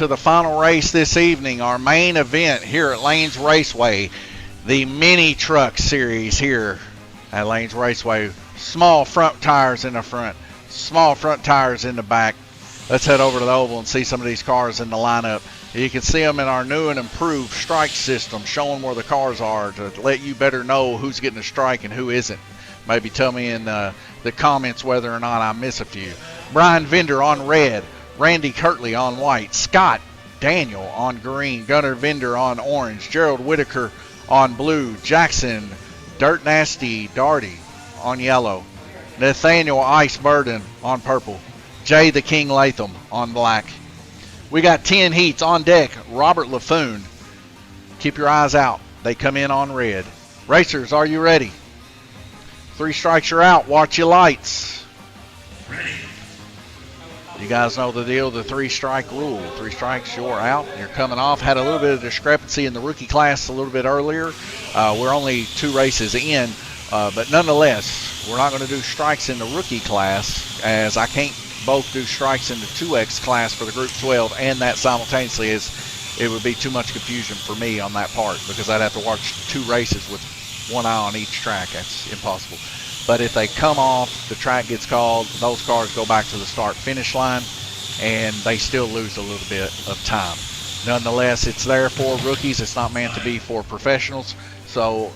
to the final race this evening, our main event here at Lanes Raceway, the mini truck series here at Lanes Raceway. Small front tires in the front, small front tires in the back. Let's head over to the oval and see some of these cars in the lineup. You can see them in our new and improved strike system, showing where the cars are to let you better know who's getting a strike and who isn't. Maybe tell me in the comments whether or not I miss a few. Brian Vender on red, Randy Kirtley on white, Scott Daniel on green, Gunnar Vender on orange, Gerald Whitaker on blue, Jackson Dirt Nasty Darty on yellow, Nathaniel Ice Burden on purple, Jay the King Latham on black. We got 10 heats on deck. Robert LaFoon. Keep your eyes out. They come in on red. Racers, are you ready? 3 strikes, you're out. Watch your lights. Ready. You guys know the deal, the 3-strike rule. 3 strikes, you're out. You're coming off. Had a little bit of discrepancy in the rookie class a little bit earlier. We're only 2 races in, but nonetheless, we're not going to do strikes in the rookie class, as I can't both do strikes in the 2X class for the Group 12 and that simultaneously. It would be too much confusion for me on that part, because I'd have to watch 2 races with 1 eye on each track. That's impossible. But if they come off, the track gets called, those cars go back to the start-finish line, and they still lose a little bit of time. Nonetheless, it's there for rookies. It's not meant to be for professionals. So,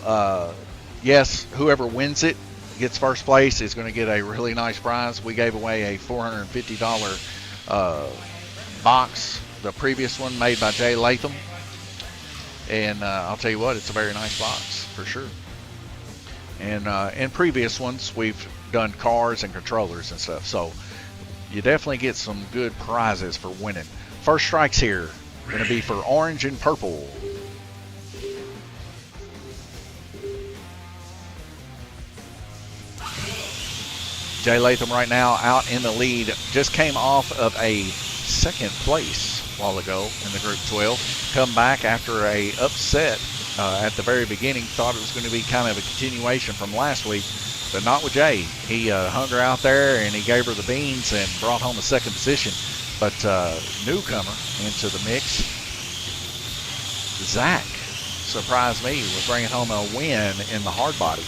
yes, whoever wins it gets first place is going to get a really nice prize. We gave away a $450 box, the previous one made by Jay Latham. And I'll tell you what, it's a very nice box for sure. And in previous ones, we've done cars and controllers and stuff. So you definitely get some good prizes for winning. First strikes here going to be for orange and purple. Jay Latham right now out in the lead. Just came off of a 2nd place a while ago in the Group 12. Come back after a upset at the very beginning. Thought it was going to be kind of a continuation from last week, but not with Jay. He hung her out there and he gave her the beans and brought home a 2nd position. But newcomer into the mix, Zach, surprised me with bringing home a win in the hard body.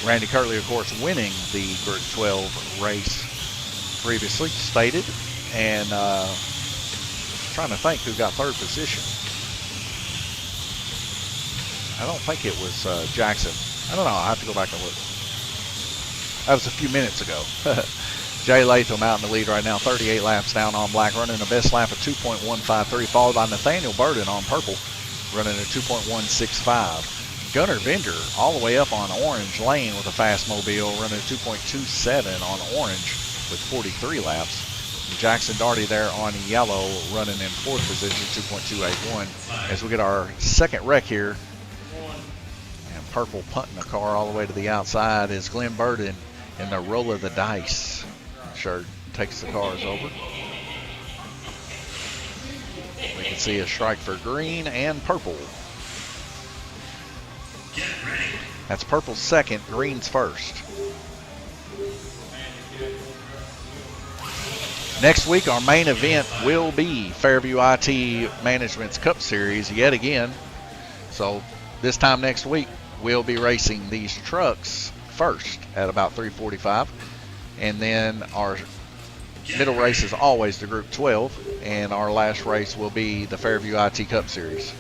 Randy Kirtley, of course, winning the Group 12 race previously stated. And trying to think who got 3rd position. I don't think it was Jackson. I don't know. I have to go back and look. That was a few minutes ago. Jay Latham out in the lead right now, 38 laps down on black, running a best lap of 2.153, followed by Nathaniel Burden on purple, running a 2.165. Gunnar Vender all the way up on orange lane with a fast mobile, running a 2.27 on orange with 43 laps. And Jackson Darty there on yellow, running in 4th position, 2.281. As we get our 2nd wreck here, and purple punting the car all the way to the outside is Glenn Burden in the roll of the dice shirt. Takes the cars over. We can see a strike for green and purple. That's purple's 2nd, green's 1st. Next week, our main event will be Fairview IT Management's Cup Series yet again. So this time next week, we'll be racing these trucks first at about 3:45. And then our middle race is always the Group 12. And our last race will be the Fairview IT Cup Series.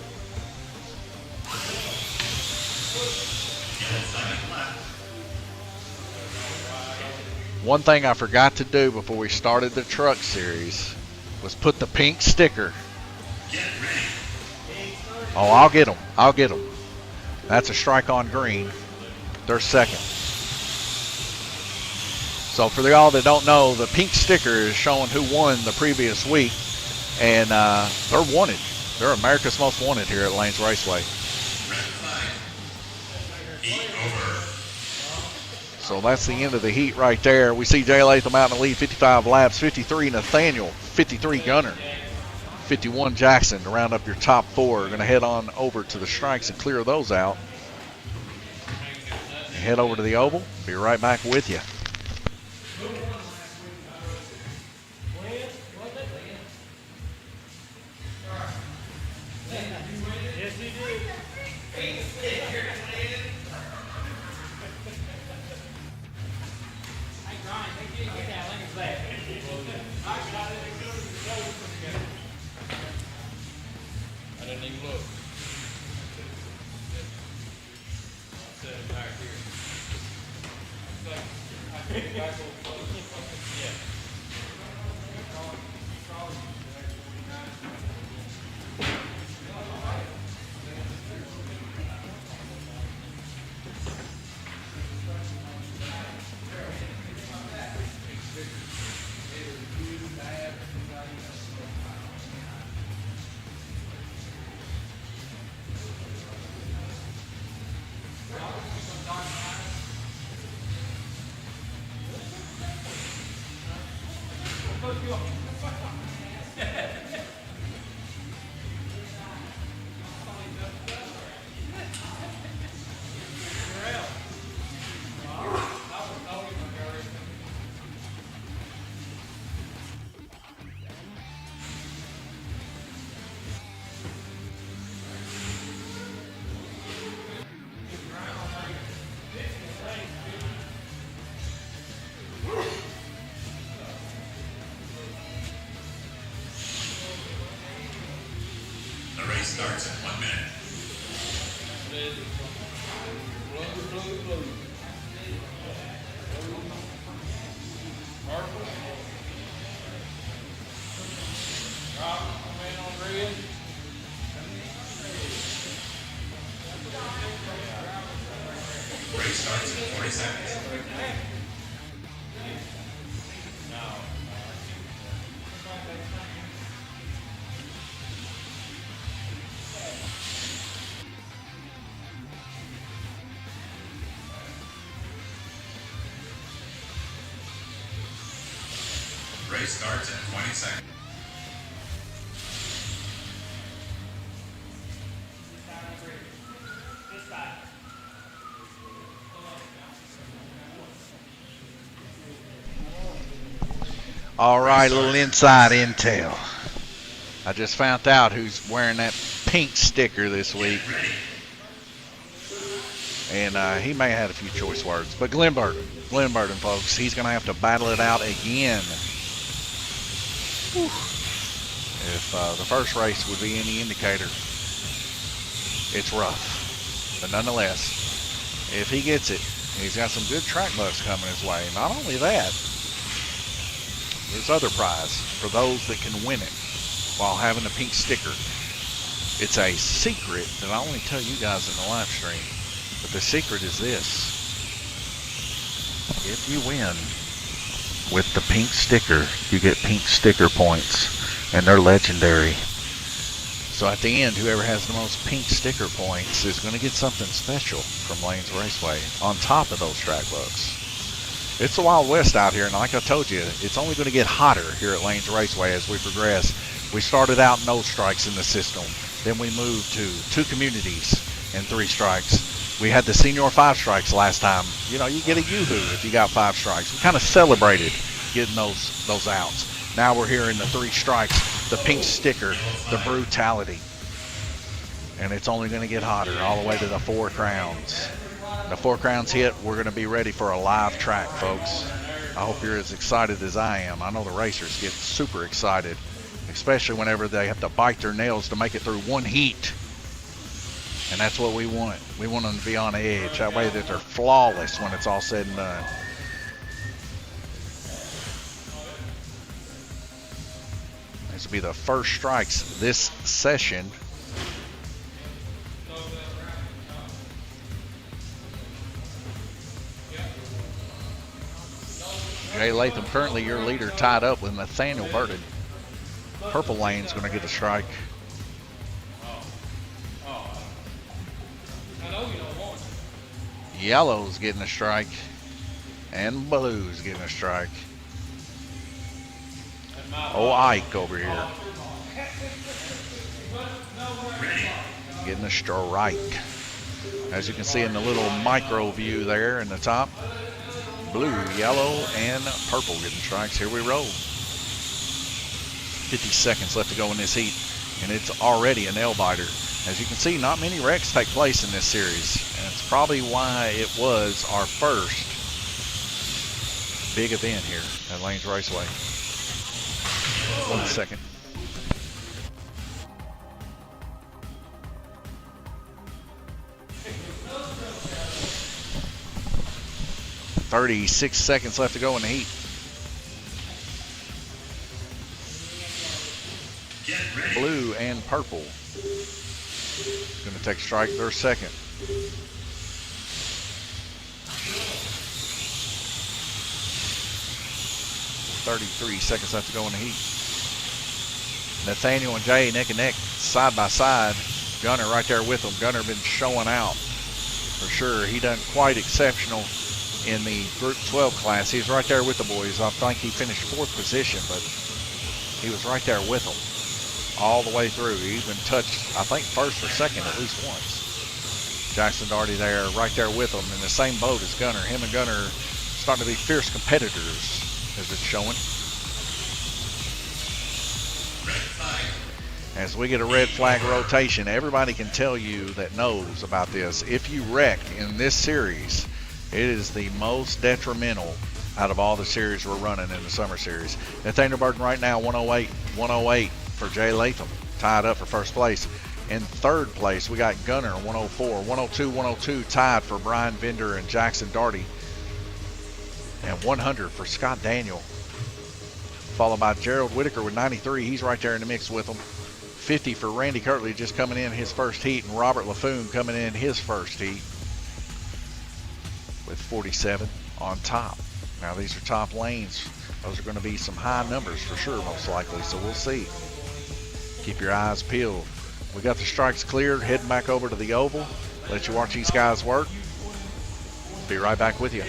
One thing I forgot to do before we started the truck series was put the pink sticker. Oh, I'll get them. I'll get them. That's a strike on green. They're 2nd. So for y'all that don't know, the pink sticker is showing who won the previous week. And they're wanted. They're America's Most Wanted here at Lanes Raceway. So that's the end of the heat right there. We see Jay Latham out in the lead, 55 laps, 53 Nathaniel, 53 Gunnar, 51 Jackson to round up your top 4. Going to head on over to the strikes and clear those out. head over to the oval. Be right back with you. I didn't even look. The race starts in 1 minute. Race starts in 40 seconds. Race starts in 20 seconds. All right, a little inside intel. I just found out who's wearing that pink sticker this week. And he may have had a few choice words. But Glenn Burton, folks, he's going to have to battle it out again. Whew. If the first race would be any indicator, it's rough. But nonetheless, if he gets it, he's got some good track bucks coming his way. Not only that, there's other prize for those that can win it while having a pink sticker. It's a secret that I only tell you guys in the live stream. But the secret is this. If you win with the pink sticker, you get pink sticker points. And they're legendary. So at the end, whoever has the most pink sticker points is going to get something special from Lanes Raceway on top of those track bucks. It's the Wild West out here, and like I told you, it's only going to get hotter here at Lanes Raceway as we progress. We started out no strikes in the system. Then we moved to 2 communities and 3 strikes. We had the senior 5 strikes last time. You know, you get a yoo-hoo if you got 5 strikes. We kind of celebrated getting those outs. Now we're here in the 3 strikes, the pink sticker, the brutality. And it's only going to get hotter all the way to the 4 crowns. The 4 crowns hit, we're going to be ready for a live track, folks. I hope you're as excited as I am. I know the racers get super excited, especially whenever they have to bite their nails to make it through 1 heat. And that's what we want. We want them to be on edge. That way that they're flawless when it's all said and done. This will be the first strikes this session. Jay Latham, currently your leader, tied up with Nathaniel Burton. Purple Lane's going to get a strike. Yellow's getting a strike. And Blue's getting a strike. Oh, Ike over here. Getting a strike. As you can see in the little micro view there in the top, blue, yellow, and purple getting strikes. Here we roll. 50 seconds left to go in this heat, and it's already a nail biter. As you can see, not many wrecks take place in this series, and it's probably why it was our first big event here at Lanes Raceway. 1 second. $36 seconds left to go in the heat. Blue and purple. Going to take a strike their second. $33 seconds left to go in the heat. Nathaniel and Jay neck and neck, side by side. Gunner right there with them. Gunner been showing out for sure. He done quite exceptional in the Group 12 class. He's right there with the boys. I think he finished 4th position, but he was right there with them all the way through. He even touched, I think, 1st or 2nd at least once. Jackson Daugherty there, right there with them in the same boat as Gunner. Him and Gunner starting to be fierce competitors, as it's showing. As we get a red flag rotation, everybody can tell you that knows about this. If you wreck in this series, it is the most detrimental out of all the series we're running in the summer series. Nathaniel Burton right now, 108 for Jay Latham, tied up for first place. In third place, we got Gunner, 104. 102 tied for Brian Vender and Jackson Daugherty. And 100 for Scott Daniel. Followed by Gerald Whitaker with 93. He's right there in the mix with them. 50 for Randy Kirtley, just coming in his first heat. And Robert LaFoon coming in his first heat with 47 on top. Now these are top lanes. Those are going to be some high numbers for sure, most likely. So we'll see. Keep your eyes peeled. We got the strikes cleared. Heading back over to the oval. Let you watch these guys work. Be right back with you.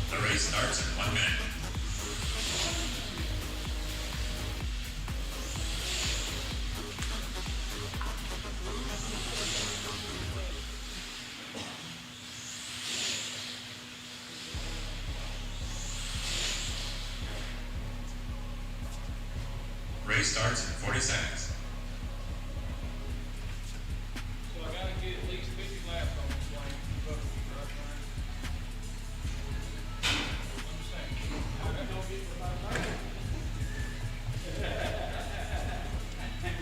The race starts in 1 minute. Race starts in 40 seconds. So I gotta get at least 50 laps on this lane to keep up with you, right, Ryan? I'm saying, I don't get to my lane.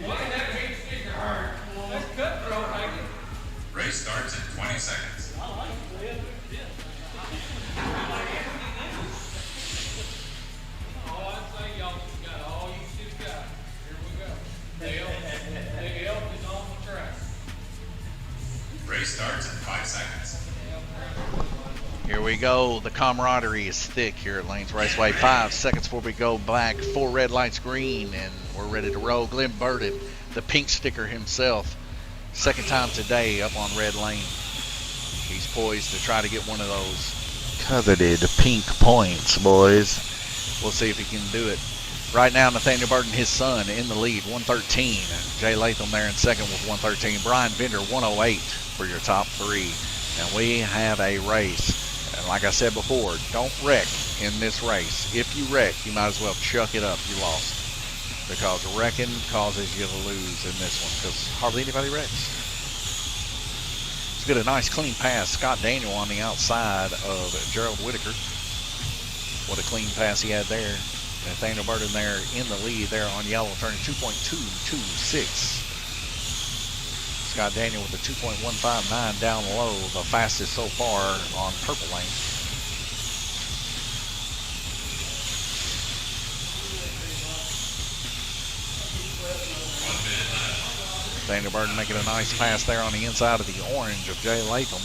Why did that big sticker hurt? That's cutthroat, ain't it? Race starts in 20 seconds. All I'd say, y'all just got all you should have got. Here we go. The elk is on the track. Race starts in 5 seconds. Here we go. The camaraderie is thick here at Lanes Raceway. 5 seconds before we go back. 4 red lights green, and we're ready to roll. Glenn Burden, the pink sticker himself, second time today up on red lane. He's poised to try to get one of those coveted pink points, boys. We'll see if he can do it. Right now, Nathaniel Burton, his son, in the lead, 113. Jay Latham there in second with 113. Brian Vender, 108 for your top 3. And we have a race. And like I said before, don't wreck in this race. If you wreck, you might as well chuck it up. You lost. because wrecking causes you to lose in this one because hardly anybody wrecks. Let's get a nice clean pass. Scott Daniel on the outside of Gerald Whitaker. What a clean pass he had there. Nathaniel Burden there in the lead there on yellow, turning 2.226. Scott Daniel with the 2.159 down low, the fastest so far on purple lane. Nathaniel Burden making a nice pass there on the inside of the orange of Jay Latham.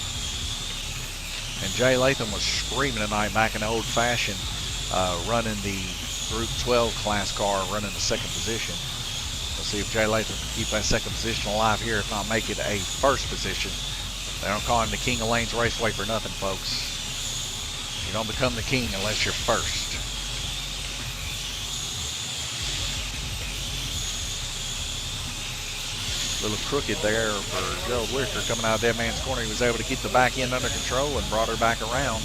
And Jay Latham was screaming tonight back in the old-fashioned, running the Group 12 class car, running the second position. Let's see if Jay Latham can keep that second position alive here, if not make it a first position. They don't call him the King of Lanes Raceway for nothing, folks. You don't become the king unless you're first. A little crooked there for Gerald Whitaker coming out of Dead Man's Corner. He was able to keep the back end under control and brought her back around.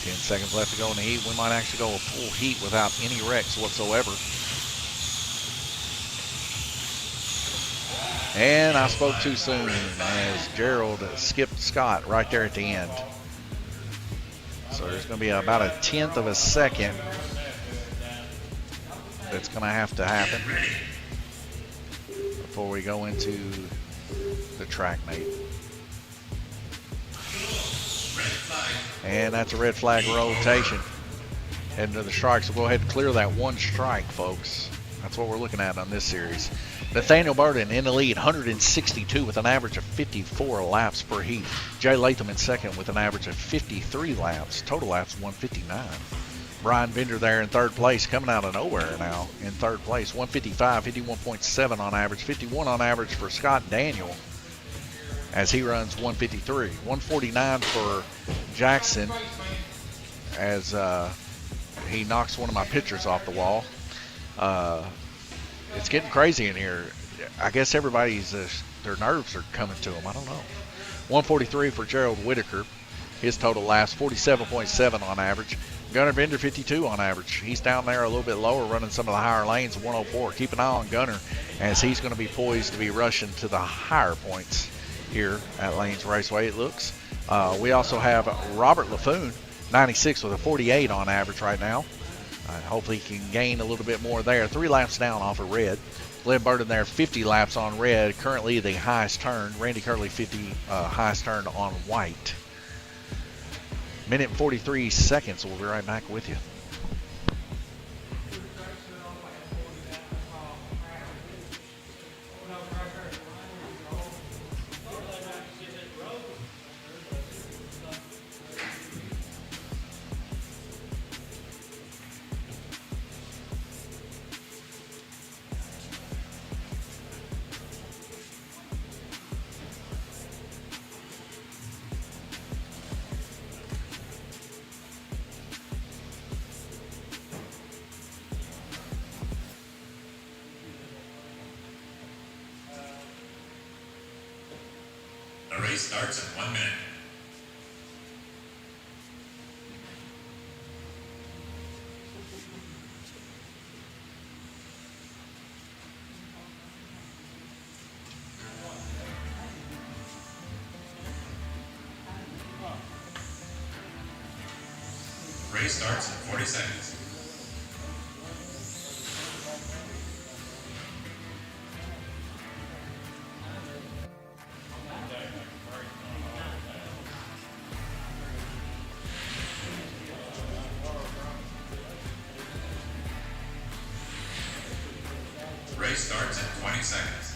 Ten seconds left to go in the heat. We might actually go a full heat without any wrecks whatsoever. And I spoke too soon as Gerald skipped Scott right there at the end. So there's going to be about a 1/10 of a second that's going to have to happen before we go into the track mate. And that's a red flag rotation. Heading to the strikes. We'll go ahead and clear that one strike, folks. That's what we're looking at on this series. Nathaniel Burden in the lead, 162 with an average of 54 laps per heat. Jay Latham in second with an average of 53 laps. Total laps 159. Brian Bender there in third place, coming out of nowhere now in third place. 155, 51.7 on average, 51 on average for Scott Daniel as he runs 153. 149 for Jackson as he knocks one of my pictures off the wall. It's getting crazy in here. I guess everybody's, their nerves are coming to them. I don't know. 143 for Gerald Whitaker. His total laps, 47.7 on average. Gunnar Bender, 52 on average. He's down there a little bit lower, running some of the higher lanes, 104. Keep an eye on Gunnar as he's going to be poised to be rushing to the higher points here at Lanes Raceway, it looks. We also have Robert LaFoon, 96 with a 48 on average right now. Hopefully he can gain a little bit more there. 3 laps down off of red. Glenn Burden there, 50 laps on red. Currently the highest turn. Randy Curley, 50 highest turn on white. Minute and 43 seconds. We'll be right back with you. The race starts in 1 minute. Race starts in 40 seconds. Race starts in 20 seconds.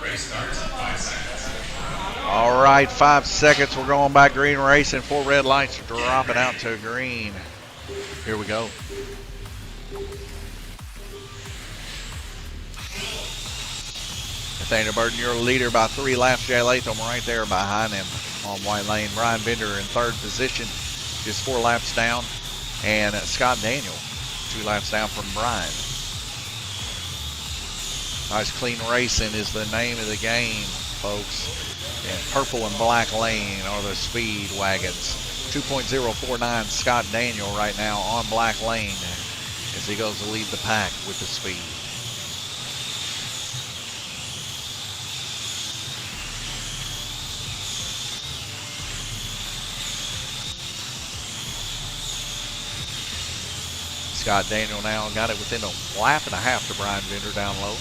Race starts in 5 seconds. All right, 5 seconds. We're going back green racing. 4 red lights dropping out to green. Here we go. Nathaniel Burton, your leader by 3 laps. Jay Latham right there behind him on white lane. Brian Bender in 3rd position, just 4 laps down. And Scott Daniel, 2 laps down from Brian. Nice clean racing is the name of the game, folks. And purple and black lane are the speed wagons. 2.049 Scott Daniel right now on black lane as he goes to lead the pack with the speed. Scott Daniel now got it within a lap and a half to Brian Bender down low.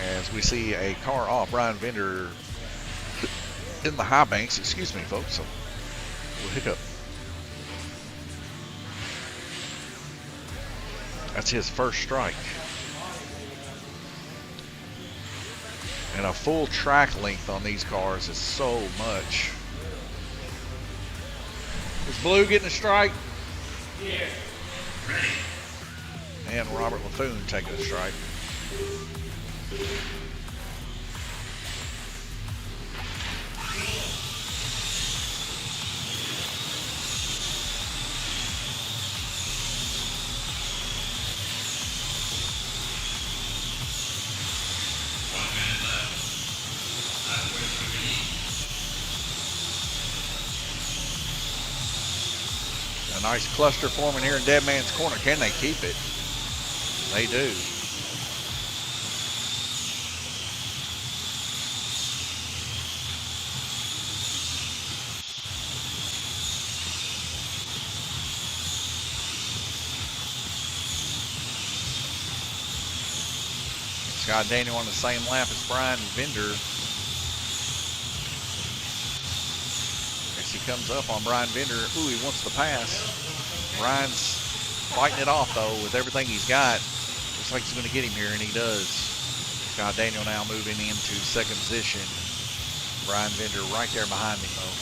As we see a car off Brian Bender in the high banks. Excuse me, folks. So we'll hiccup. That's his first strike. And a full track length on these cars is so much. Is Blue getting a strike? Yeah. And Robert LaFoon taking a strike. A nice cluster forming here in Dead Man's Corner. Can they keep it? They do. Scott Daniel on the same lap as Brian Bender. As he comes up on Brian Bender. Ooh, he wants to pass. Brian's fighting it off, though, with everything he's got. Looks like he's going to get him here, and he does. Scott Daniel now moving into 2nd position. Brian Bender right there behind him, though.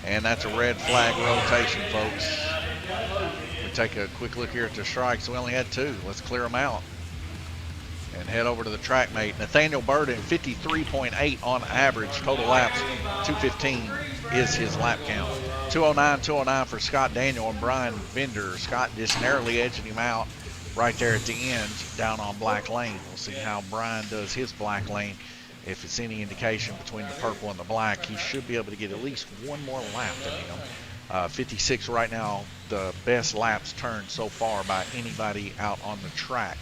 And that's a red flag rotation, folks. We take a quick look here at the strikes. We only had 2. Let's clear them out and head over to the track mate. Nathaniel Burden, 53.8 on average. Total laps, 215 is his lap count. 209 for Scott Daniel and Brian Bender. Scott just narrowly edging him out right there at the end down on black lane. We'll see how Brian does his black lane. If it's any indication between the purple and the black, he should be able to get at least one more lap than him. 56 right now, the best laps turned so far by anybody out on the track.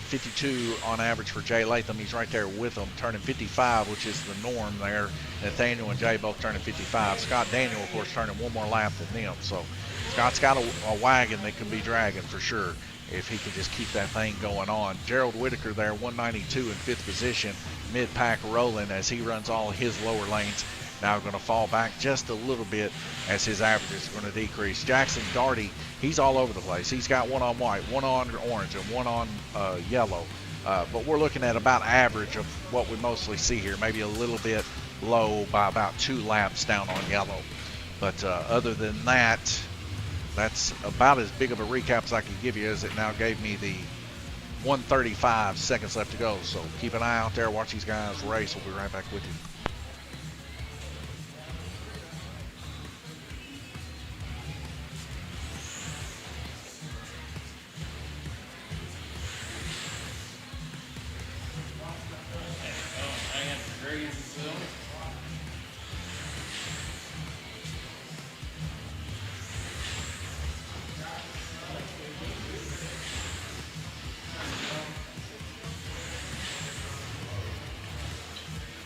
52 on average for Jay Latham. He's right there with them, turning 55, which is the norm there. Nathaniel and Jay both turning 55. Scott Daniel, of course, turning one more lap than them. So Scott's got a wagon that can be dragging for sure if he can just keep that thing going on. Gerald Whitaker there, 192 in 5th position, mid-pack rolling as he runs all his lower lanes. Now going to fall back just a little bit as his average is going to decrease. Jackson Darty, he's all over the place. He's got one on white, one on orange, and one on yellow. But we're looking at about average of what we mostly see here, maybe a little bit low by about 2 laps down on yellow. But other than that, that's about as big of a recap as I can give you, as it now gave me the 1:35 seconds left to go. So keep an eye out there, watch these guys race. We'll be right back with you.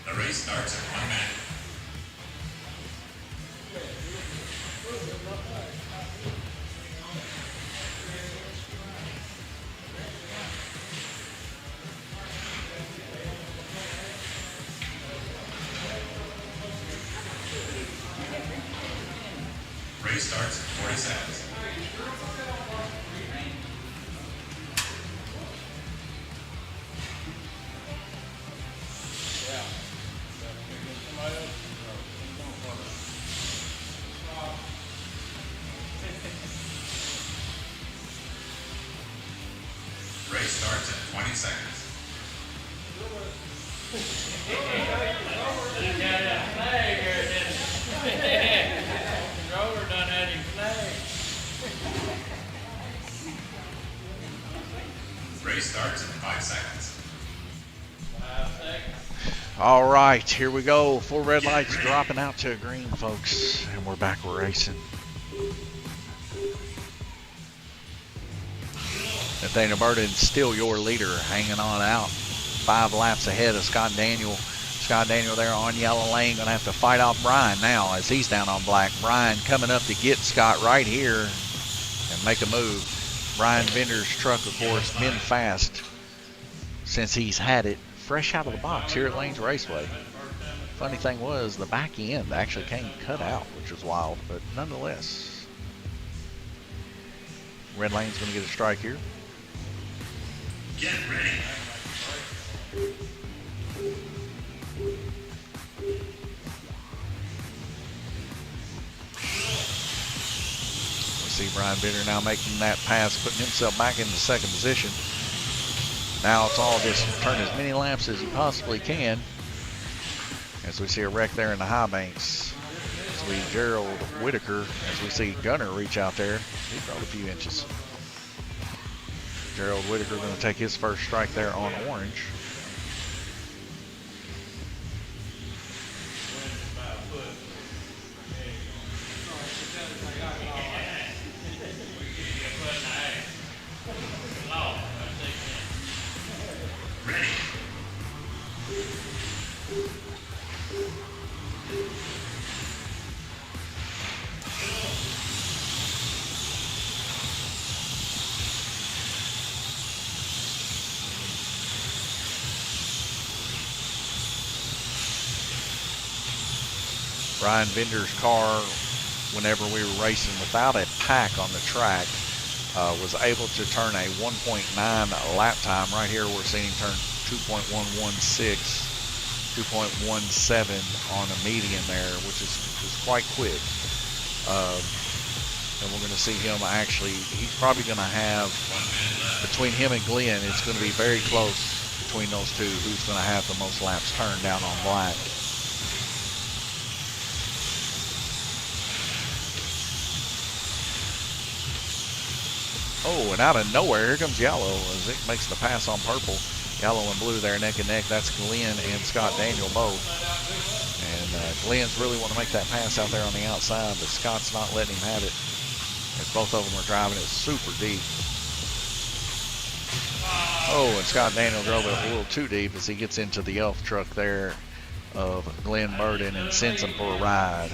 The race starts in 1 minute. Race starts in 40 seconds. 20 seconds. Controller done had him flagged. Race starts in 5 seconds. 5 seconds. All right, here we go. Full red lights dropping out to green, folks, and we're back racing. Nathaniel Burden still your leader, hanging on out. 5 laps ahead of Scott Daniel. Scott Daniel there on yellow lane, gonna have to fight off Brian now as he's down on black. Brian coming up to get Scott right here and make a move. Brian Bender's truck, of course, been fast since he's had it fresh out of the box here at Lanes Raceway. Funny thing was, the back end actually came cut out, which was wild, but nonetheless. Red lane's gonna get a strike here. Get ready. We see Brian Bender now making that pass, putting himself back into second position. Now it's all just turn as many laps as you possibly can. As we see a wreck there in the high banks. As we Gerald Whitaker, as we see Gunner reach out there. He brought a few inches. Gerald Whitaker going to take his first strike there on orange. Brian Bender's car, whenever we were racing without a pack on the track, was able to turn a 1.9 lap time. Right here we're seeing him turn 2.116, 2.17 on a median there, which is quite quick. And we're going to see him actually, he's probably going to have, between him and Glenn, it's going to be very close between those two, who's going to have the most laps turned down on black. Oh, and out of nowhere, here comes Yellow as it makes the pass on purple. Yellow and blue there neck and neck. That's Glenn and Scott Daniel both. And Glenn's really want to make that pass out there on the outside, but Scott's not letting him have it. As both of them are driving it super deep. Oh, and Scott Daniel drove it a little too deep as he gets into the elf truck there of Glenn Burden and sends him for a ride.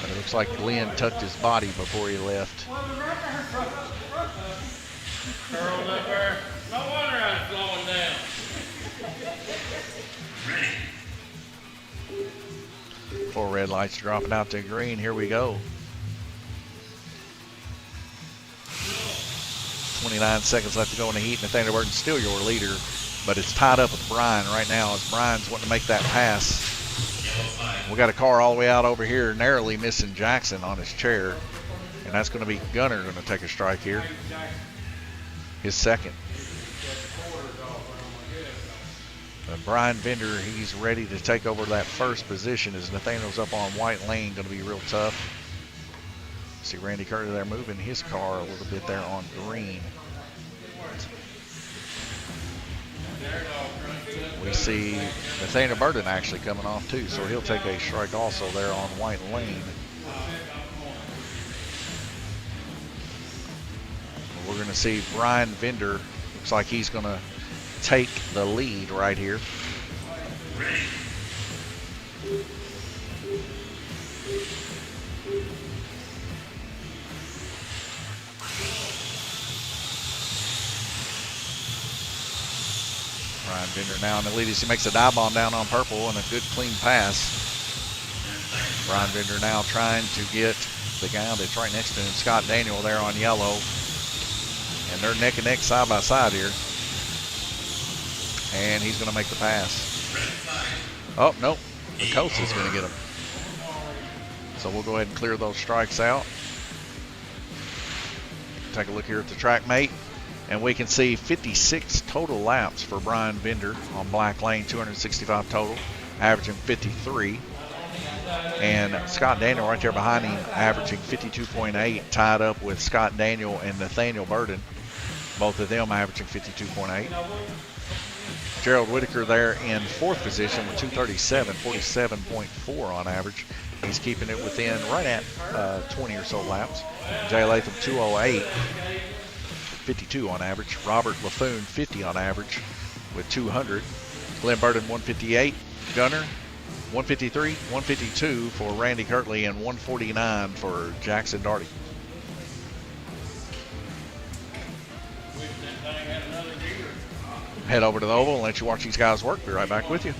But it looks like Glenn tucked his body before he left. Curled up there. No wonder I was slowing down. 4 red lights dropping out to green. Here we go. 29 seconds left to go in the heat. Nathaniel Burton's still your leader, but it's tied up with Brian right now as Brian's wanting to make that pass. We got a car all the way out over here, narrowly missing Jackson on his chair, and that's going to be Gunner going to take a strike here. His second. And Brian Bender, he's ready to take over that first position as Nathaniel's up on white lane, going to be real tough. See Randy Curtis there moving his car a little bit there on green. We see Nathaniel Burton actually coming off too, so he'll take a strike also there on white lane. We're going to see Brian Bender, looks like he's going to take the lead right here. Brian Bender now in the lead as he makes a dive bomb down on purple and a good clean pass. Brian Bender now trying to get the guy that's right next to him, Scott Daniel, there on yellow. And they're neck and neck, side by side here. And he's going to make the pass. Oh, nope. the coast is going to get them. So we'll go ahead and clear those strikes out. Take a look here at the track mate, and we can see 56 total laps for Brian Bender on Black Lane, 265 total, averaging 53. And Scott Daniel right there behind him, averaging 52.8, tied up with Scott Daniel and Nathaniel Burden, both of them averaging 52.8. Gerald Whitaker there in fourth position with 237, 47.4 on average. He's keeping it within right at 20 or so laps. Jay Latham 208, 52 on average. Robert LaFoon 50 on average with 200. Glenn Burden 158. Gunner 153, 152 for Randy Kirtley, and 149 for Jackson Darty. Head over to the oval and let you watch these guys work. Be right back with you.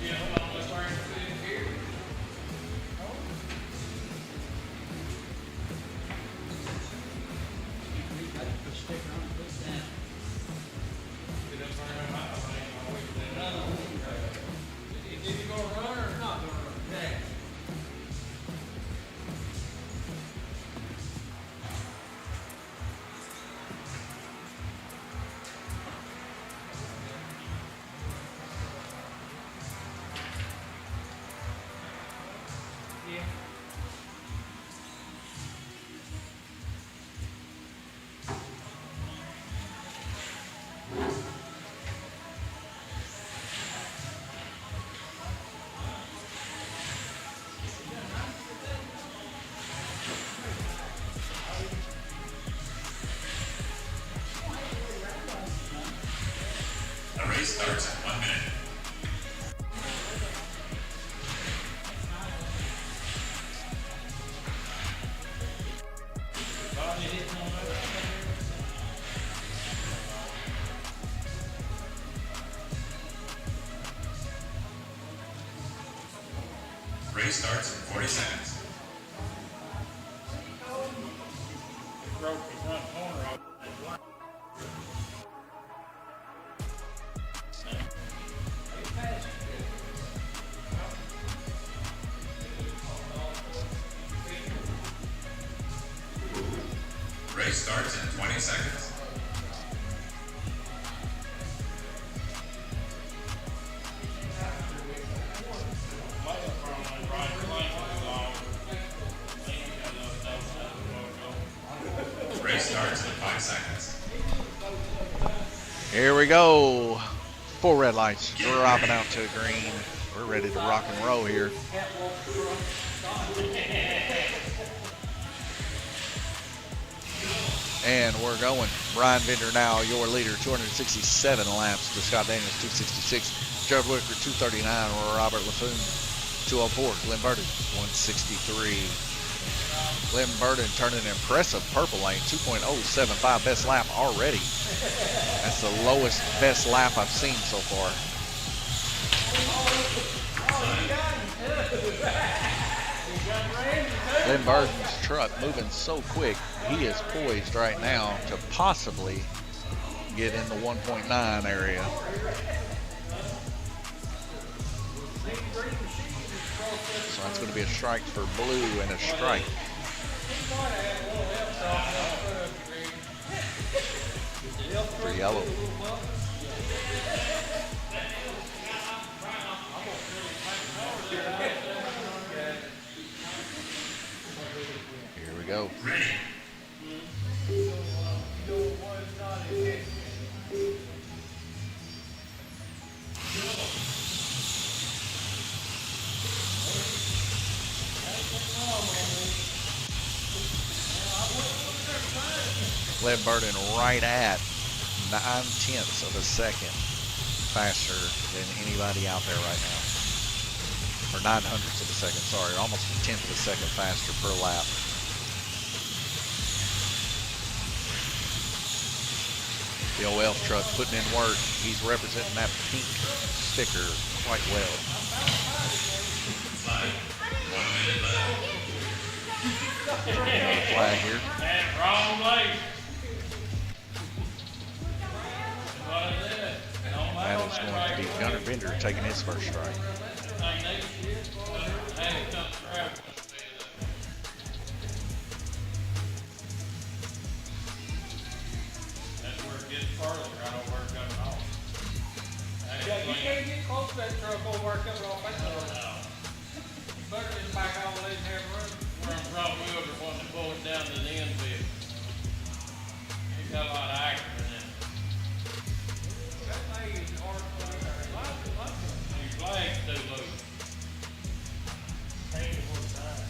The race starts in 1 minute. Race starts in 40 seconds. Race starts in 20 seconds. Race starts in 5 seconds. Here we go. 4 red lights. We're hopping out to green. We're ready to rock and roll here. And we're going. Brian Bender now, your leader, 267 laps to Scott Daniels, 266. Gerald Whitaker, 239. Robert LaFoon, 204. Glenn Burden, 163. Glenn Burden turning an impressive purple lane, 2.075 best lap already. That's the lowest best lap I've seen so far. Glenn Burden's truck moving so quick. He is poised right now to possibly get in the 1.9 area. So that's going to be a strike for blue and a strike for yellow. Here we go. Glenn Burden right at 9/10 of a second faster than anybody out there right now. Or 9/100 of a second, sorry, almost a 10th of a second faster per lap. The old elf truck putting in work. He's representing that pink sticker quite well. Another flag here. Wrong way. That is going to be Gunnar Bender taking his first strike. That's where it gets further, right over where it's coming off. Yeah, you can't get close to that truck over where it's coming off. No. Better just back all the way and have room. Where I'm front wheels are wanting to pull it down to the end bit. It's got a lot of action in it. That thing is hard to put in there. Your flag's too loose. Hang it one side.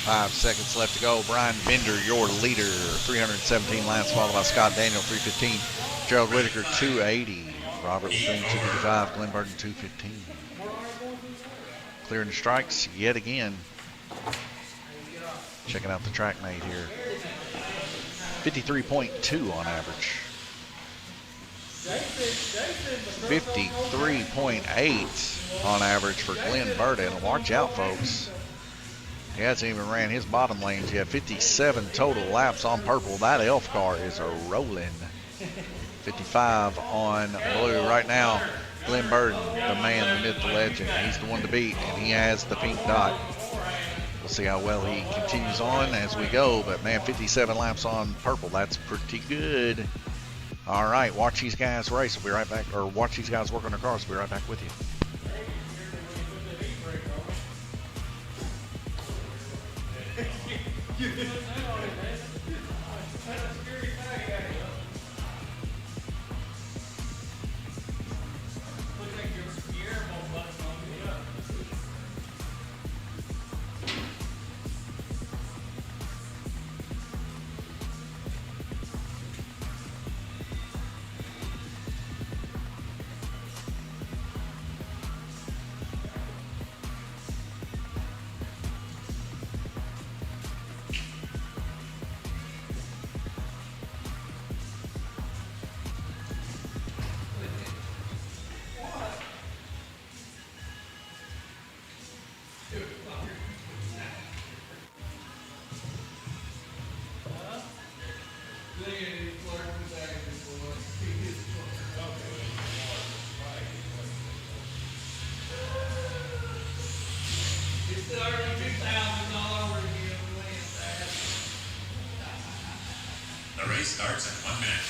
Five seconds left to go. Brian Bender, your leader, 317 laps, followed by Scott Daniel, 315. Gerald Whitaker, 280. Robert Levine, 255. Glenn Burton, 215. Clearing the strikes yet again. Checking out the track mate here. 53.2 on average. 53.8 on average for Glenn Burton. Watch out, folks. He hasn't even ran his bottom lanes yet. 57 total laps on purple. That elf car is a rolling. 55 on blue right now. Glenn Burton, the man, the myth, the legend. He's the one to beat, and he has the pink dot. We'll see how well he continues on as we go. But man, 57 laps on purple. That's pretty good. All right, watch these guys race. We'll be right back, or watch these guys work on their cars. We'll be right back with you. The race starts in 1 minute.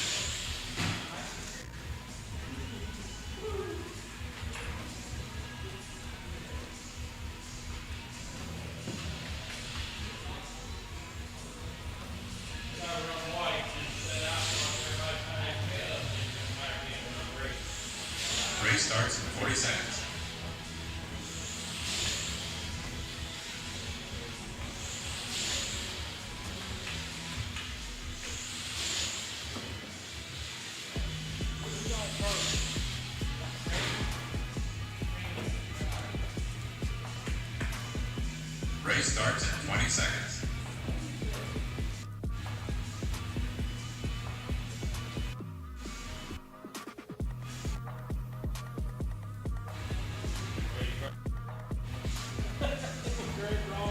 Race starts in 40 seconds. Race starts in 20 seconds.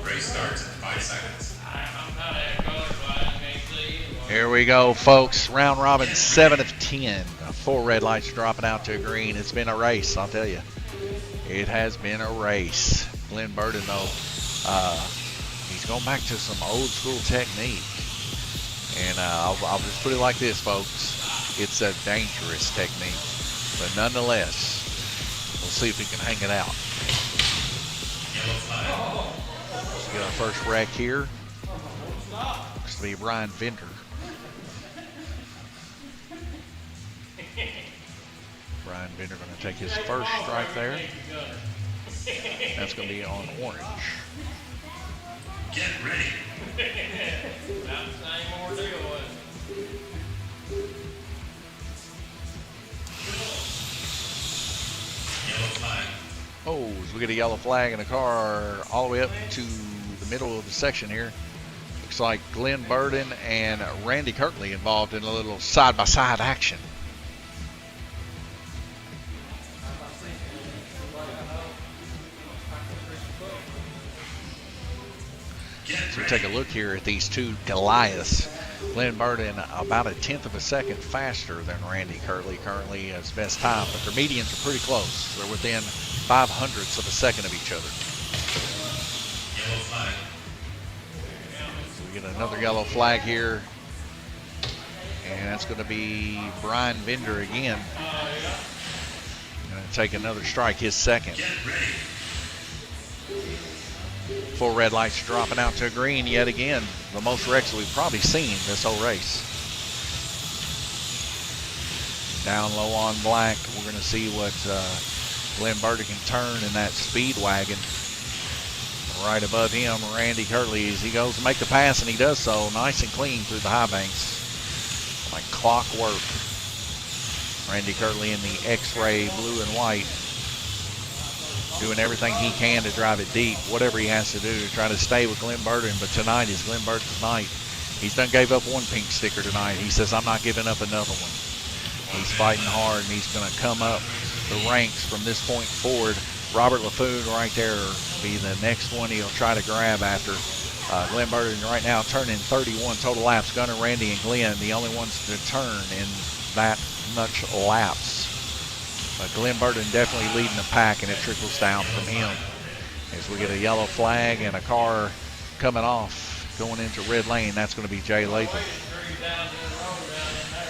Race starts in 5 seconds. Here we go, folks. Round robin, 7 of 10. 4 red lights dropping out to green. It's been a race, I'll tell you. It has been a race. Glenn Burton, though, he's going back to some old school technique. And I'll just put it like this, folks. It's a dangerous technique, but nonetheless, we'll see if we can hang it out. Let's get our first wreck here. Looks to be Brian Vender. Brian Vender going to take his first strike there. That's going to be on orange. Get ready. Not the same ordeal, was it? Yellow flag. Oh, so we get a yellow flag in the car all the way up to the middle of the section here. Looks like Glenn Burden and Randy Kirtley involved in a little side-by-side action. So we take a look here at these two Goliaths. Glenn Burden about a tenth of a second faster than Randy Kirtley currently his best time, but their medians are pretty close. They're within 0.05 of a second of each other. Yellow flag. So we get another yellow flag here, and that's going to be Brian Vender again. Going to take another strike, his second. Get ready. Full red lights dropping out to green yet again. The most wrecks we've probably seen this whole race. Down low on black, we're going to see what Glenn Burden can turn in that speed wagon. Right above him, Randy Kirtley, as he goes to make the pass, and he does so nice and clean through the high banks. Like clockwork. Randy Kirtley in the X-ray blue and white, doing everything he can to drive it deep, whatever he has to do to try to stay with Glenn Burden. But tonight is Glenn Burden's night. He's done gave up one pink sticker tonight. He says, I'm not giving up another one. He's fighting hard, and he's going to come up the ranks from this point forward. Robert LaFoon right there will be the next one he'll try to grab after. Glenn Burden right now turning 31 total laps. Gunner, Randy, and Glenn, the only ones to turn in that much laps. But Glenn Burden definitely leading the pack, and it trickles down from him as we get a yellow flag and a car coming off, going into red lane. That's going to be Jay Latham.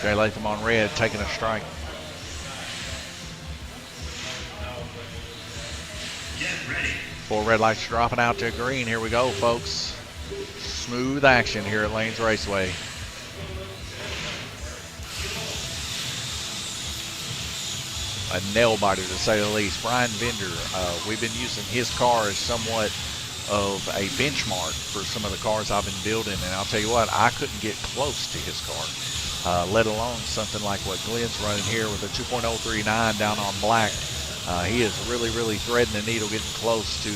Jay Latham on red, taking a strike. Get ready. Full red lights dropping out to green. Here we go, folks. Smooth action here at Lanes Raceway. A nail biter, to say the least. Brian Vender, we've been using his car as somewhat of a benchmark for some of the cars I've been building, and I'll tell you what, I couldn't get close to his car, let alone something like what Glenn's running here with a 2.039 down on black. He is really, really threading the needle, getting close to,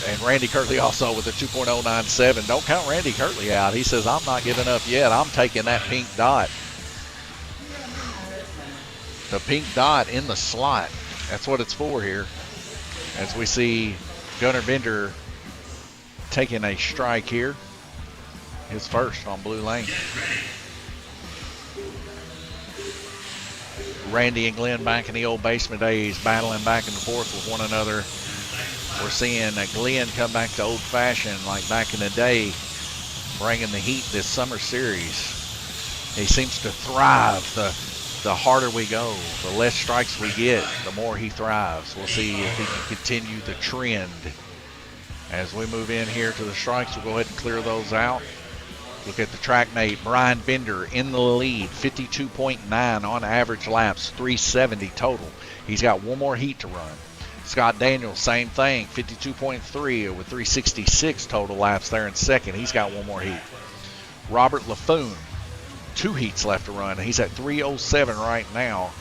and Randy Kirtley also with a 2.097. Don't count Randy Kirtley out. He says, I'm not giving up yet. I'm taking that pink dot. The pink dot in the slot. That's what it's for here. As we see Gunnar Vender taking a strike here. His first on blue lane. Randy and Glenn back in the old basement days, battling back and forth with one another. We're seeing Glenn come back to old fashioned like back in the day, bringing the heat this summer series. He seems to thrive. The harder we go, the less strikes we get, the more he thrives. We'll see if he can continue the trend. As we move in here to the strikes, we'll go ahead and clear those out. Look at the track mate, Brian Vender in the lead, 52.9 on average laps, 370 total. He's got one more heat to run. Scott Daniels, same thing, 52.3 with 366 total laps there in second. He's got one more heat. Robert LaFoon, 2 heats left to run. He's at 307 right now,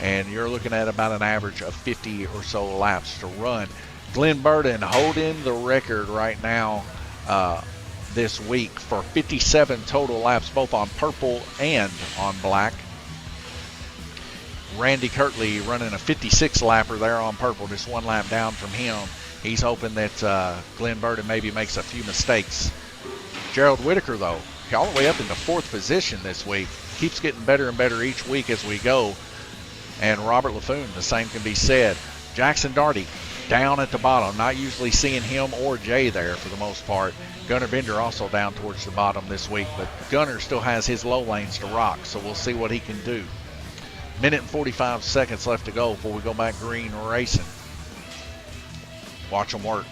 and you're looking at about an average of 50 or so laps to run. Glenn Burden holding the record right now this week for 57 total laps, both on purple and on black. Randy Kirtley running a 56 lapper there on purple, just 1 lap down from him. He's hoping that Glenn Burden maybe makes a few mistakes. Gerald Whitaker, though, all the way up into 4th position this week. Keeps getting better and better each week as we go. And Robert LaFoon, the same can be said. Jackson Darty, down at the bottom. Not usually seeing him or Jay there for the most part. Gunnar Bender also down towards the bottom this week, but Gunnar still has his low lanes to rock, so we'll see what he can do. Minute and 45 seconds left to go before we go back green racing. Watch them work.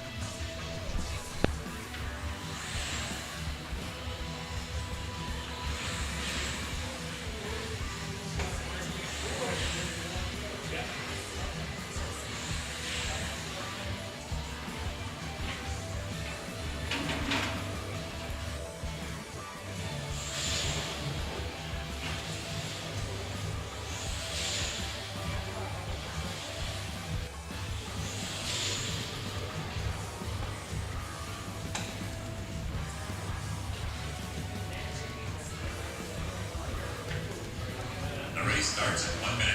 The race starts in 1 minute.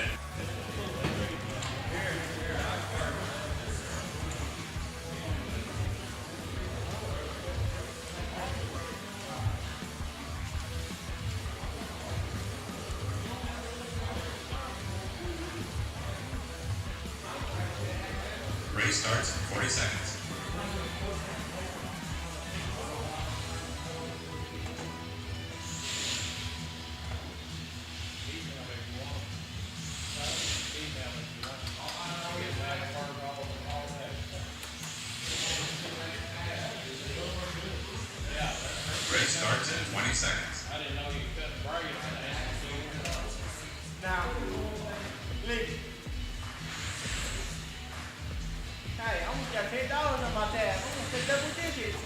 Race starts in 40 seconds. Race starts in 20 seconds. I didn't know you couldn't break it. Now, Lee. Hey, I almost got $10 on my tab. I'm gonna say double digits.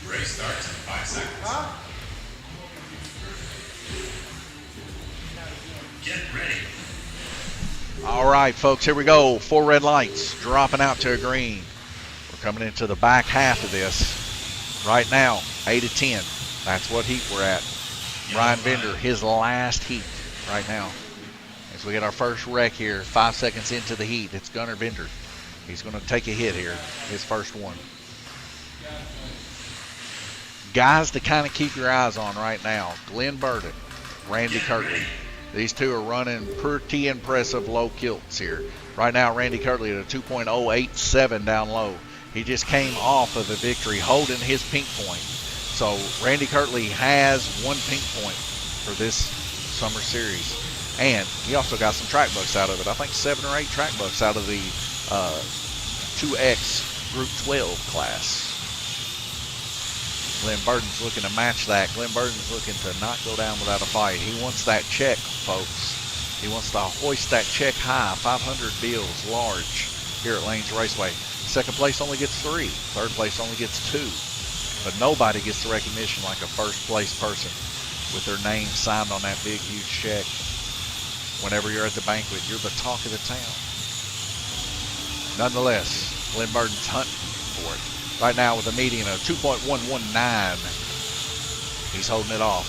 Race starts in 5 seconds. Huh? Get ready. All right, folks, here we go. 4 red lights dropping out to a green. We're coming into the back half of this. Right now, 8 of 10. That's what heat we're at. Brian Bender, his last heat right now. As we get our first wreck here, 5 seconds into the heat, it's Gunnar Bender. He's going to take a hit here, his first one. Guys to kind of keep your eyes on right now, Glenn Burden, Randy Kirtley. These two are running pretty impressive low kilts here. Right now, Randy Kirtley at a 2.087 down low. He just came off of a victory holding his pink point. So Randy Kirtley has 1 pink point for this summer series. And he also got some track bucks out of it. I think 7 or 8 track bucks out of the 2X Group 12 class. Glenn Burden's looking to match that. Glenn Burden's looking to not go down without a fight. He wants that check, folks. He wants to hoist that check high, 500 bills large here at Lanes Raceway. Second place only gets 3. Third place only gets 2. But nobody gets the recognition like a first place person with their name signed on that big, huge check. Whenever you're at the banquet, you're the talk of the town. Nonetheless, Glenn Burden's hunting for it. Right now with a median of 2.119. He's holding it off.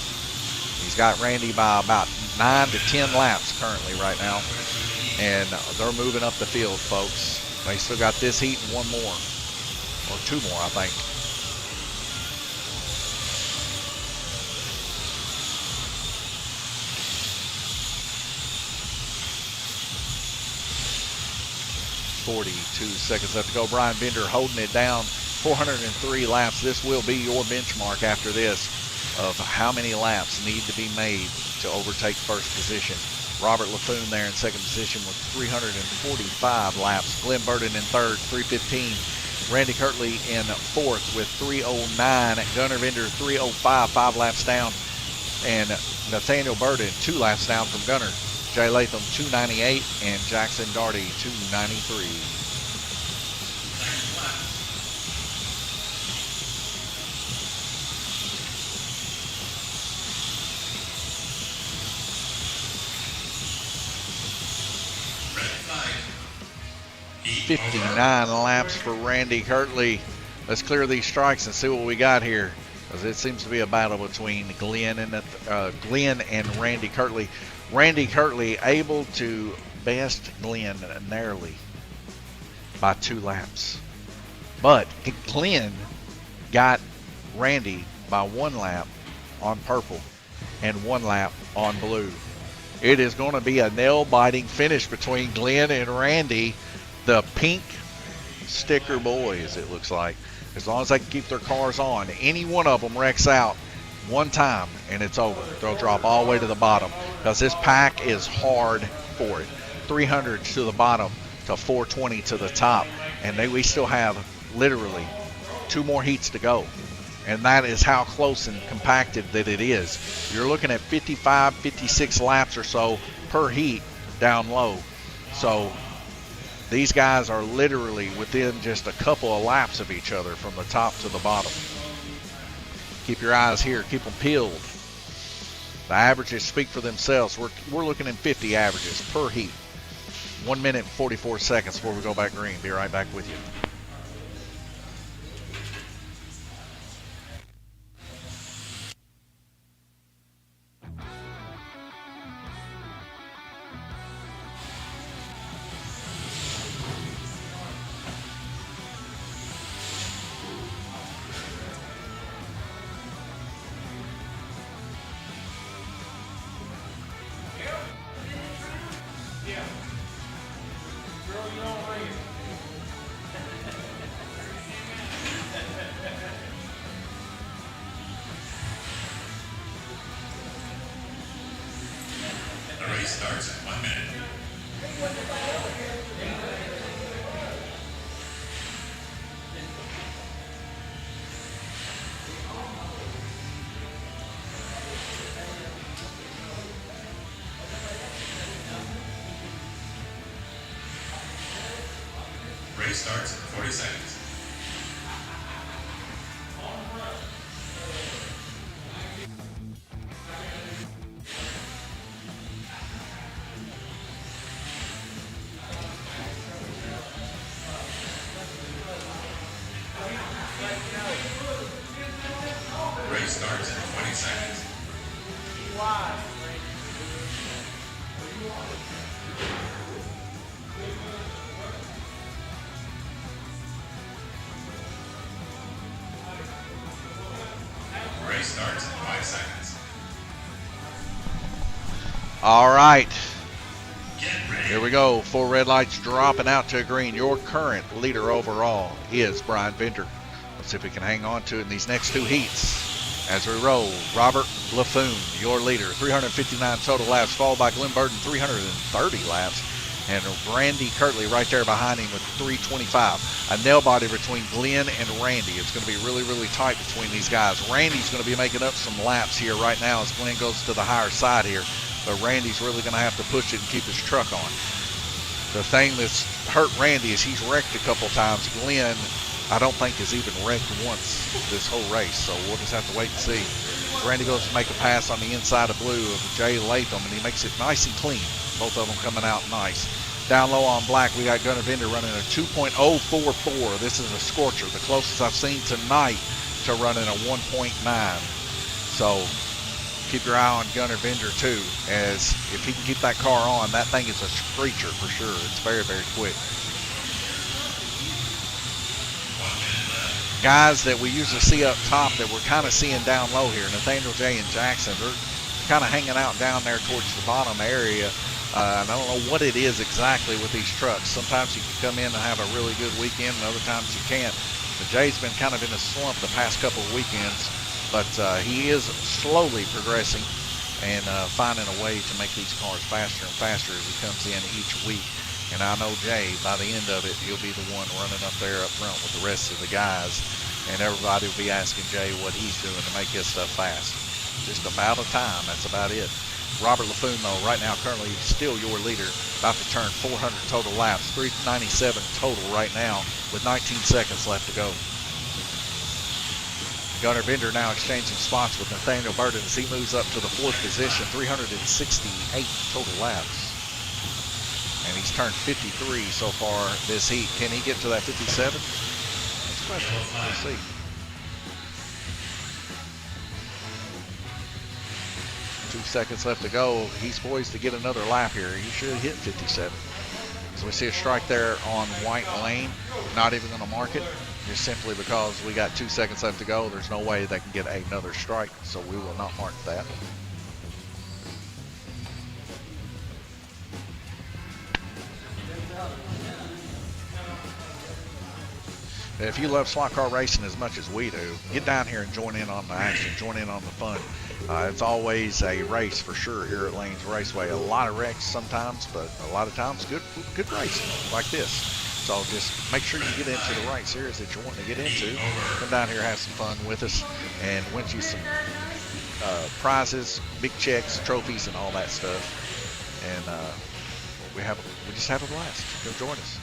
He's got Randy by about 9 to 10 laps currently right now. And they're moving up the field, folks. They still got this heat and 1 more. Or 2 more, I think. .42 seconds left to go. Brian Bender holding it down. 403 laps. This will be your benchmark after this of how many laps need to be made to overtake first position. Robert LaFoon there in second position with 345 laps. Glenn Burden in third, 315. Randy Kirtley in fourth with 309. Gunnar Bender 305, 5 laps down. And Nathaniel Burden 2 laps down from Gunnar. Jay Latham 298 and Jackson Darty 293. Red flag. 59 laps for Randy Kirtley. Let's clear these strikes and see what we got here, because it seems to be a battle between Glenn and Randy Kirtley. Randy Kirtley able to best Glenn narrowly by 2 laps. But Glenn got Randy by 1 lap on purple and 1 lap on blue. It is going to be a nail-biting finish between Glenn and Randy. the pink sticker boys, it looks like. As long as they can keep their cars on, any one of them wrecks out one time and it's over. They'll drop all the way to the bottom because this pack is hard for it. 300 to the bottom to 420 to the top, and we still have literally 2 more heats to go. And that is how close and compacted that it is. You're looking at 55, 56 laps or so per heat down low. So these guys are literally within just a couple of laps of each other from the top to the bottom. Keep your eyes here, keep them peeled. The averages speak for themselves. We're looking at 50 averages per heat. 1 minute and 44 seconds before we go back green. Be right back with you. The race starts in 1 minute. Race starts in 40 seconds. Race starts in 20 seconds. Race starts in 5 seconds. All right. Get ready. Here we go. 4 red lights dropping out to green. Your current leader overall is Brian Venter. Let's see if we can hang on to it in these next 2 heats. As we roll, Robert LaFoon, your leader, 359 total laps, followed by Glenn Burton, 330 laps, and Randy Kirtley right there behind him with 325. A nail biter between Glenn and Randy. It's going to be really, really tight between these guys. Randy's going to be making up some laps here right now as Glenn goes to the higher side here, but Randy's really going to have to push it and keep his truck on. The thing that's hurt Randy is he's wrecked a couple times. Glenn, I don't think has even wrecked once this whole race, so we'll just have to wait and see. Randy goes to make a pass on the inside of blue of Jay Latham, and he makes it nice and clean. Both of them coming out nice. Down low on black, we got Gunnar Bender running a 2.044. This is a scorcher, the closest I've seen tonight to running a 1.9. So keep your eye on Gunnar Bender too, as if he can keep that car on, that thing is a screecher for sure. It's very, very quick. Guys that we usually see up top that we're kind of seeing down low here, Nathaniel J. and Jackson, they're kind of hanging out down there towards the bottom area. And I don't know what it is exactly with these trucks. Sometimes you can come in and have a really good weekend, and other times you can't. But Jay's been kind of in a slump the past couple of weekends, but he is slowly progressing and finding a way to make these cars faster and faster as he comes in each week. And I know Jay, by the end of it, he'll be the one running up there up front with the rest of the guys. And everybody will be asking Jay what he's doing to make his stuff fast. Just about a time, that's about it. Robert LaFoon, though, right now currently still your leader, about to turn 400 total laps, 397 total right now with 19 seconds left to go. Gunnar Bender now exchanging spots with Nathaniel Burton as he moves up to the 4th position, 368 total laps. And he's turned 53 so far this heat. Can he get to that 57? That's a question. We'll see. Two seconds left to go. He's poised to get another lap here. He should hit 57. So we see a strike there on White Lane. Not even going to mark it, just simply because we got 2 seconds left to go. There's no way they can get another strike, so we will not mark that. If you love slot car racing as much as we do, get down here and join in on the action, join in on the fun. It's always a race for sure here at Lanes Raceway. A lot of wrecks sometimes, but a lot of times good racing like this. So just make sure you get into the right series that you're wanting to get into. Come down here, have some fun with us, and win you some prizes, big checks, trophies, and all that stuff. And we just have a blast. Go join us.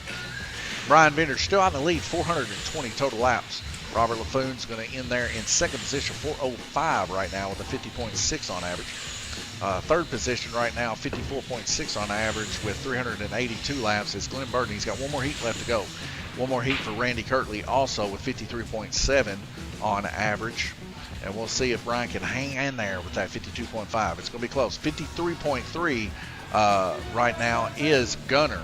Brian Bender's still out in the lead, 420 total laps. Robert LaFoon's going to end there in second position, 405 right now with a 50.6 on average. Third position right now, 54.6 on average with 382 laps is Glenn Burton. He's got one more heat left to go. One more heat for Randy Kirtley also with 53.7 on average. And we'll see if Brian can hang in there with that 52.5. It's going to be close. 53.3 right now is Gunner.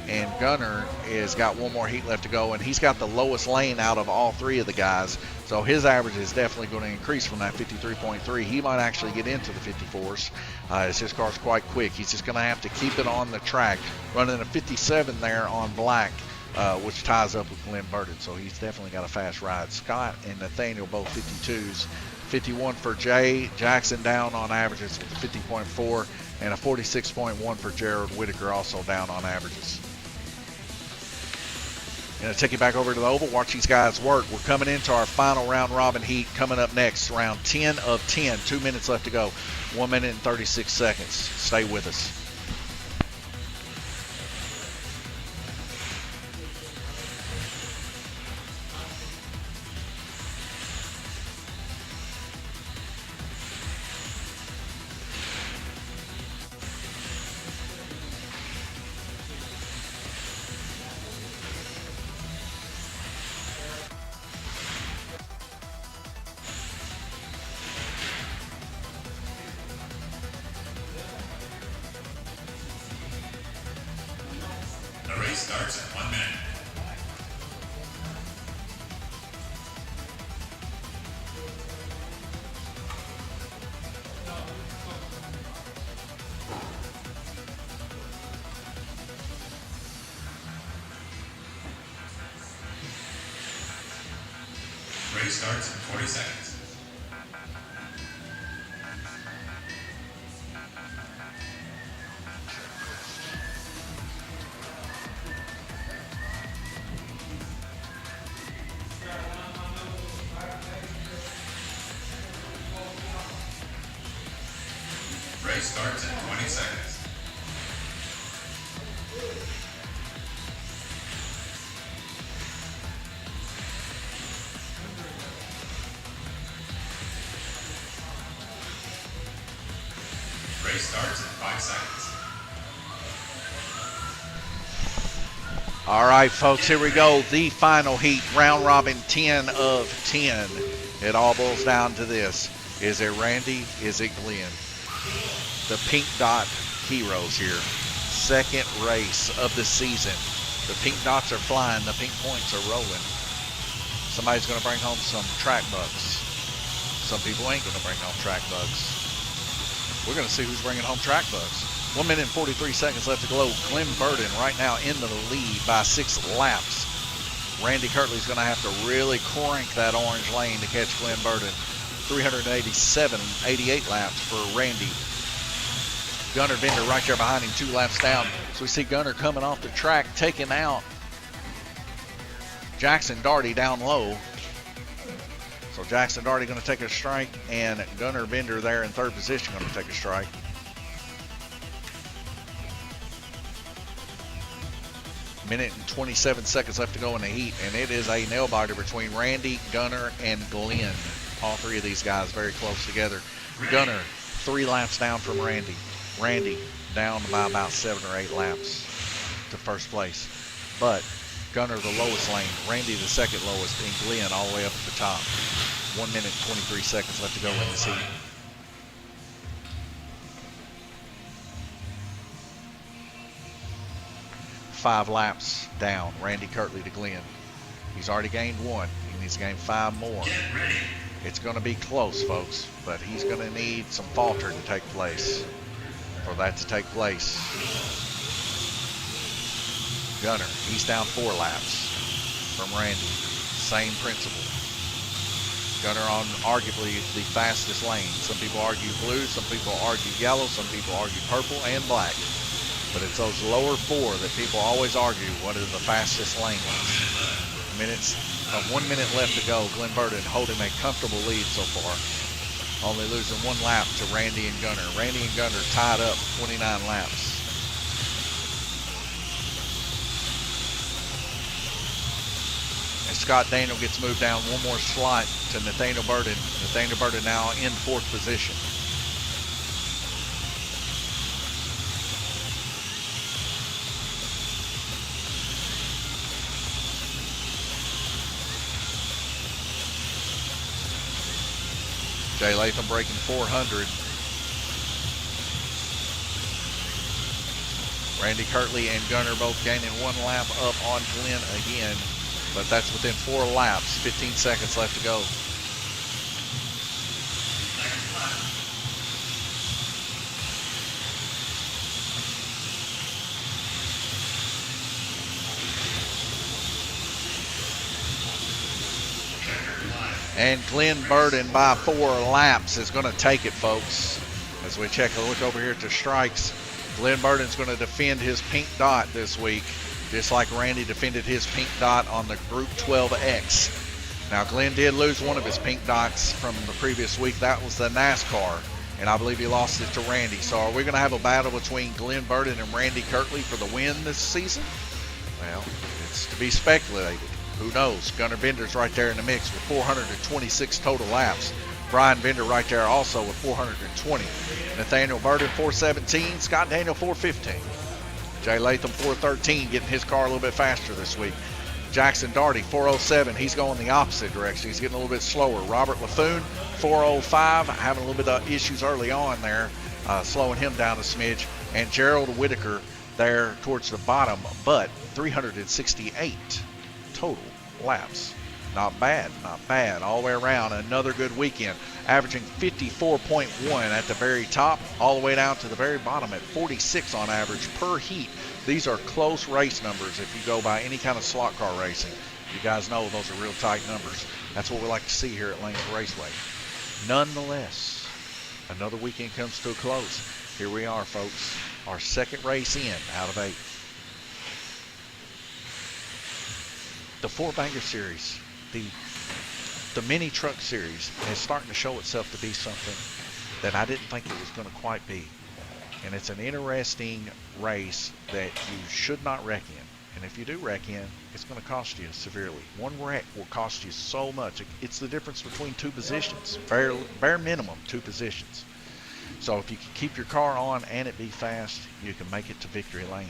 And Gunner has got one more heat left to go, and he's got the lowest lane out of all three of the guys. So his average is definitely going to increase from that 53.3. He might actually get into the 54s as his car's quite quick. He's just going to have to keep it on the track, running a 57 there on black, which ties up with Glenn Burton. So he's definitely got a fast ride. Scott and Nathaniel both 52s. 51 for Jay. Jackson down on averages with a 50.4 and a 46.1 for Jared Whitaker, also down on averages. Going to take you back over to the oval, watch these guys work. We're coming into our final round robin heat coming up next, round 10 of 10. 2 minutes left to go, 1 minute and 36 seconds. Stay with us. The race starts in 1 minute. Race starts in 40 seconds. Race starts in 20 seconds. Race starts in 5 seconds. All right, folks, here we go. The final heat, round robin 10 of 10. It all boils down to this. Is it Randy? Is it Glenn? The Pink Dot heroes here. Second race of the season. The pink dots are flying. The pink points are rolling. Somebody's going to bring home some track bucks. Some people ain't going to bring home track bucks. We're going to see who's bringing home track bucks. 1 minute and 43 seconds left to go. Glenn Burton right now into the lead by 6 laps. Randy Kirtley's going to have to really crank that orange lane to catch Glenn Burton. 88 laps for Randy. Gunnar Bender right there behind him, 2 laps down. So we see Gunnar coming off the track, taking out Jackson Darty down low. So Jackson Darty going to take a strike, and Gunnar Bender there in third position going to take a strike. Minute and 27 seconds left to go in the heat, and it is a nail biter between Randy, Gunnar, and Glenn. All three of these guys very close together. Gunnar 3 laps down from Randy. Randy down by about 7 or 8 laps to first place. But Gunnar the lowest lane, Randy the second lowest, and Glenn all the way up at the top. 1 minute 23 seconds left to go in this heat. Five laps down, Randy Kirtley to Glenn. He's already gained 1. He needs to gain 5 more. It's going to be close, folks, but he's going to need some falter to take place. For that to take place, Gunnar, he's down 4 laps from Randy. Same principle. Gunner on arguably the fastest lane. Some people argue blue, some people argue yellow, some people argue purple and black. But it's those lower four that people always argue what is the fastest lane. 1 minute left to go. Glenn Burden holding a comfortable lead so far. Only losing 1 lap to Randy and Gunner. Randy and Gunner tied up 29 laps. And Scott Daniel gets moved down 1 more slot to Nathaniel Burden. Nathaniel Burden now in 4th position. Jay Latham breaking 400. Randy Kirtley and Gunner both gaining 1 lap up on Glenn again, but that's within 4 laps. 15 seconds left to go. And Glenn Burden by 4 laps is going to take it, folks. As we look over here at the strikes, Glenn Burden's going to defend his pink dot this week, just like Randy defended his pink dot on the Group 12X. Now, Glenn did lose one of his pink dots from the previous week. That was the NASCAR, and I believe he lost it to Randy. So are we going to have a battle between Glenn Burden and Randy Kirtley for the win this season? Well, it's to be speculated. Who knows? Gunnar Bender's right there in the mix with 426 total laps. Brian Bender right there also with 420. Nathaniel Burden 417. Scott Daniel 415. Jay Latham 413, getting his car a little bit faster this week. Jackson Darty 407. He's going the opposite direction. He's getting a little bit slower. Robert LaFoon 405, having a little bit of issues early on there, slowing him down a smidge. And Gerald Whitaker there towards the bottom, but 368 total laps. Not bad, not bad. All the way around, another good weekend. Averaging 54.1 at the very top, all the way down to the very bottom at 46 on average per heat. These are close race numbers if you go by any kind of slot car racing. You guys know those are real tight numbers. That's what we like to see here at Lanes Raceway. Nonetheless, another weekend comes to a close. Here we are, folks. Our second race in out of 8. The 4-banger series, the mini truck series, is starting to show itself to be something that I didn't think it was going to quite be. And it's an interesting race that you should not wreck in. And if you do wreck in, it's going to cost you severely. One wreck will cost you so much. It's the difference between 2 positions, bare minimum 2 positions. So if you can keep your car on and it be fast, you can make it to victory lane.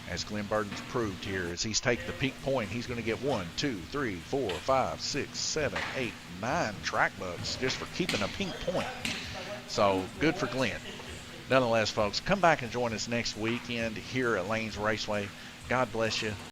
As Glenn Burden's proved here, as he's taken the peak point, he's going to get 1, 2, 3, 4, 5, 6, 7, 8, 9 track bucks just for keeping a pink point. So good for Glenn. Nonetheless, folks, come back and join us next weekend here at Lanes Raceway. God bless you.